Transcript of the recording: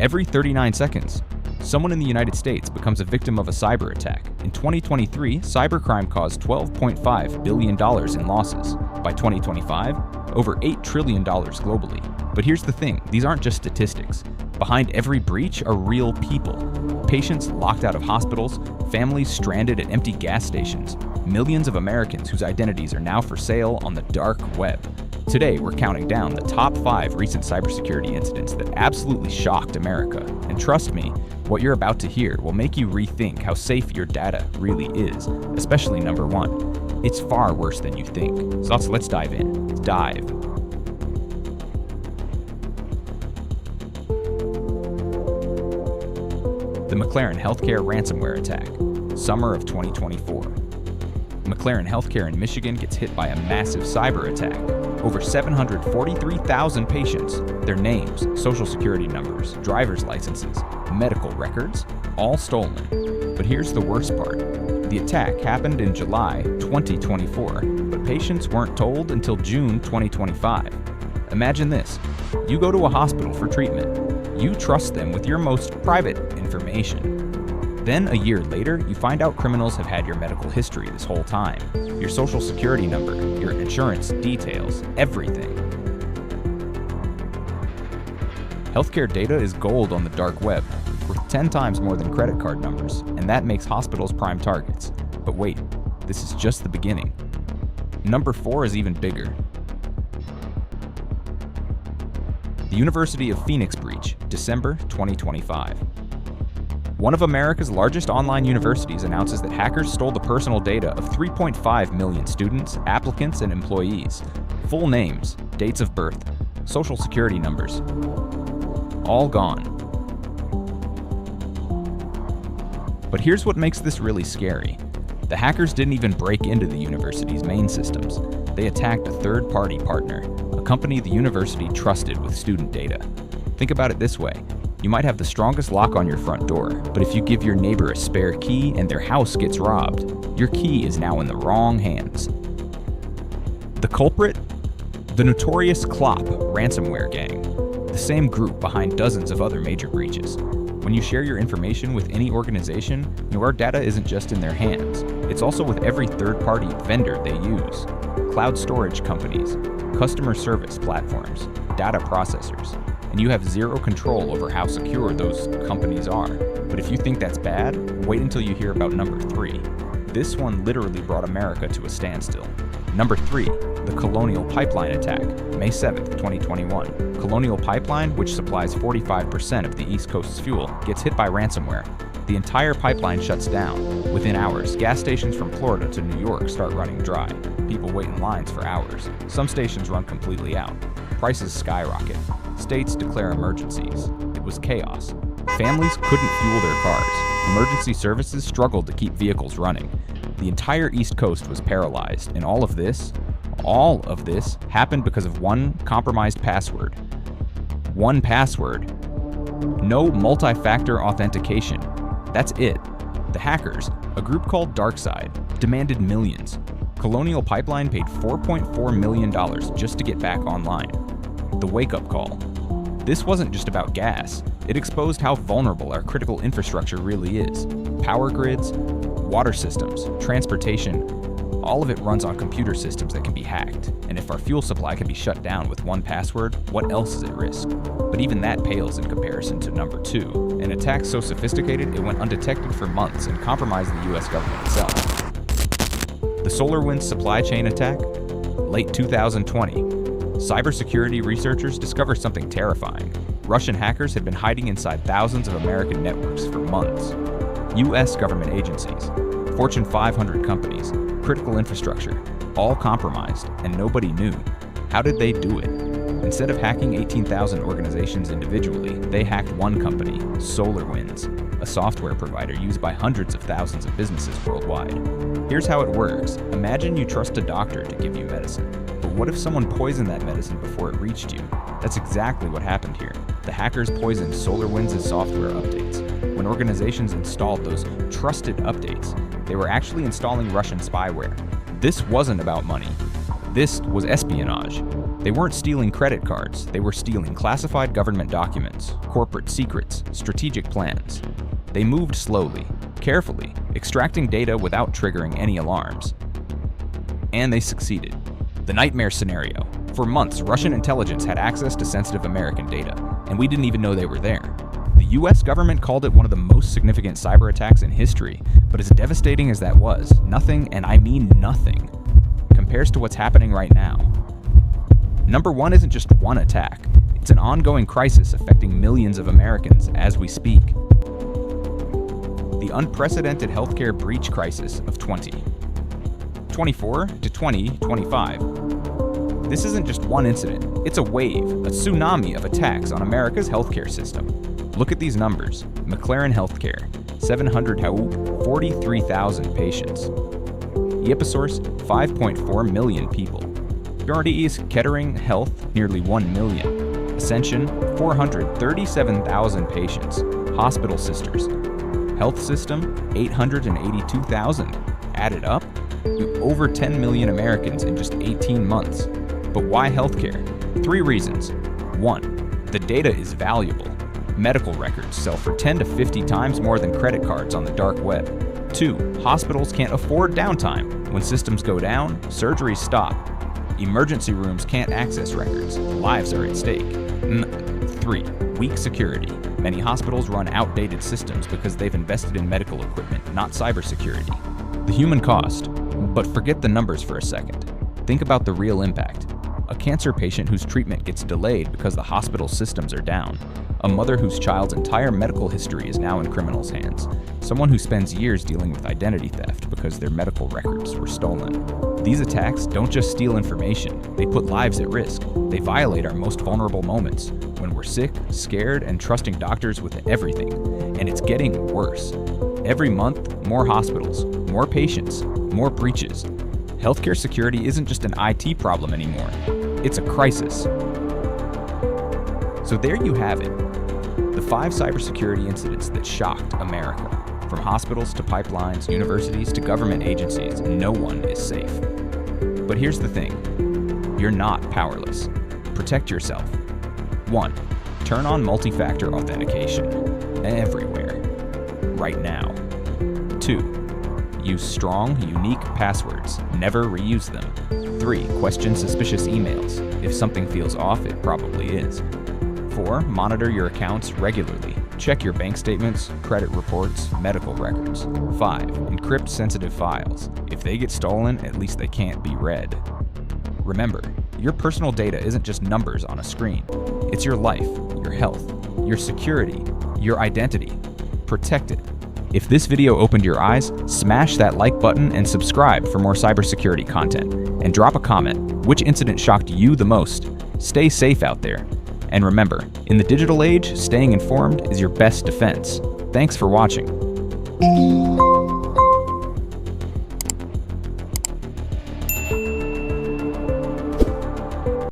Every 39 seconds, someone in the United States becomes a victim of a cyber attack. In 2023, cybercrime caused $12.5 billion in losses. By 2025, over $8 trillion globally. But here's the thing, these aren't just statistics. Behind every breach are real people. Patients locked out of hospitals, families stranded at empty gas stations, millions of Americans whose identities are now for sale on the dark web. Today, we're counting down the top 5 recent cybersecurity incidents that absolutely shocked America. And trust me, what you're about to hear will make you rethink how safe your data really is, especially number 1. It's far worse than you think. So let's dive in. Dive. The McLaren Health Care ransomware attack, summer of 2024. McLaren Health Care in Michigan gets hit by a massive cyber attack. Over 743,000 patients, their names, social security numbers, driver's licenses, medical records, all stolen. But here's the worst part. The attack happened in July 2024, but patients weren't told until June 2025. Imagine this. You go to a hospital for treatment. You trust them with your most private information. Then, a year later, you find out criminals have had your medical history this whole time. Your social security number, your insurance details, everything. Healthcare data is gold on the dark web, worth 10 times more than credit card numbers, and that makes hospitals prime targets. But wait, this is just the beginning. Number 4 is even bigger. The University of Phoenix breach, December 2025. One of America's largest online universities announces that hackers stole the personal data of 3.5 million students, applicants, and employees. Full names, dates of birth, social security numbers. All gone. But here's what makes this really scary. The hackers didn't even break into the university's main systems. They attacked a third-party partner, a company the university trusted with student data. Think about it this way. You might have the strongest lock on your front door, but if you give your neighbor a spare key and their house gets robbed, your key is now in the wrong hands. The culprit? The notorious Clop ransomware gang, the same group behind dozens of other major breaches. When you share your information with any organization, your data isn't just in their hands, it's also with every third-party vendor they use. Cloud storage companies, customer service platforms, data processors, and you have zero control over how secure those companies are. But if you think that's bad, wait until you hear about number 3. This one literally brought America to a standstill. Number 3, the Colonial Pipeline attack, May 7th, 2021. Colonial Pipeline, which supplies 45% of the East Coast's fuel, gets hit by ransomware. The entire pipeline shuts down. Within hours, gas stations from Florida to New York start running dry. People wait in lines for hours. Some stations run completely out. Prices skyrocket. States declare emergencies. It was chaos. Families couldn't fuel their cars. Emergency services struggled to keep vehicles running. The entire East Coast was paralyzed, and all of this happened because of one compromised password. One password. No multi-factor authentication. That's it. The hackers, a group called DarkSide, demanded millions. Colonial Pipeline paid $4.4 million just to get back online. The wake-up call. This wasn't just about gas. It exposed how vulnerable our critical infrastructure really is. Power grids, water systems, transportation, all of it runs on computer systems that can be hacked. And if our fuel supply can be shut down with one password, what else is at risk? But even that pales in comparison to number 2. An attack so sophisticated it went undetected for months and compromised the US government itself. The SolarWinds supply chain attack, late 2020. Cybersecurity researchers discovered something terrifying. Russian hackers had been hiding inside thousands of American networks for months. US government agencies, Fortune 500 companies, critical infrastructure, all compromised, and nobody knew. How did they do it? Instead of hacking 18,000 organizations individually, they hacked one company, SolarWinds, a software provider used by hundreds of thousands of businesses worldwide. Here's how it works. Imagine you trust a doctor to give you medicine. But what if someone poisoned that medicine before it reached you? That's exactly what happened here. The hackers poisoned SolarWinds' software updates. When organizations installed those trusted updates, they were actually installing Russian spyware. This wasn't about money. This was espionage. They weren't stealing credit cards, they were stealing classified government documents, corporate secrets, strategic plans. They moved slowly, carefully, extracting data without triggering any alarms. And they succeeded. The nightmare scenario. For months, Russian intelligence had access to sensitive American data, and we didn't even know they were there. The US government called it one of the most significant cyber attacks in history, but as devastating as that was, nothing, and I mean nothing, compares to what's happening right now. Number one isn't just one attack. It's an ongoing crisis affecting millions of Americans as we speak. The unprecedented healthcare breach crisis of 2024 to 2025. This isn't just one incident. It's a wave, a tsunami of attacks on America's healthcare system. Look at these numbers. McLaren Health Care, 43,000 patients. Episource, 5.4 million people. Northeast Kettering Health, nearly 1 million. Ascension, 437,000 patients. Hospital Sisters. Health System, 882,000. Added up, over 10 million Americans in just 18 months. But why healthcare? 3 reasons. 1. The data is valuable. Medical records sell for 10 to 50 times more than credit cards on the dark web. 2. Hospitals can't afford downtime. When systems go down, surgeries stop. Emergency rooms can't access records. Lives are at stake. 3. Weak security. Many hospitals run outdated systems because they've invested in medical equipment, not cybersecurity. The human cost. But forget the numbers for a second. Think about the real impact. A cancer patient whose treatment gets delayed because the hospital systems are down. A mother whose child's entire medical history is now in criminals' hands. Someone who spends years dealing with identity theft because their medical records were stolen. These attacks don't just steal information, they put lives at risk. They violate our most vulnerable moments, when we're sick, scared, and trusting doctors with everything. And it's getting worse. Every month, more hospitals, more patients, more breaches. Healthcare security isn't just an IT problem anymore. It's a crisis. So there you have it. The 5 cybersecurity incidents that shocked America. From hospitals to pipelines, universities to government agencies, no one is safe. But here's the thing. You're not powerless. Protect yourself. 1. Turn on multi-factor authentication. Everywhere. Right now. 2. Use strong, unique passwords. Never reuse them. 3. Question suspicious emails. If something feels off, it probably is. 4. Monitor your accounts regularly. Check your bank statements, credit reports, medical records. 5. Encrypt sensitive files. If they get stolen, at least they can't be read. Remember, your personal data isn't just numbers on a screen. It's your life, your health, your security, your identity. Protect it. If this video opened your eyes, smash that like button and subscribe for more cybersecurity content. And drop a comment. Which incident shocked you the most? Stay safe out there. And remember, in the digital age, staying informed is your best defense. Thanks for watching.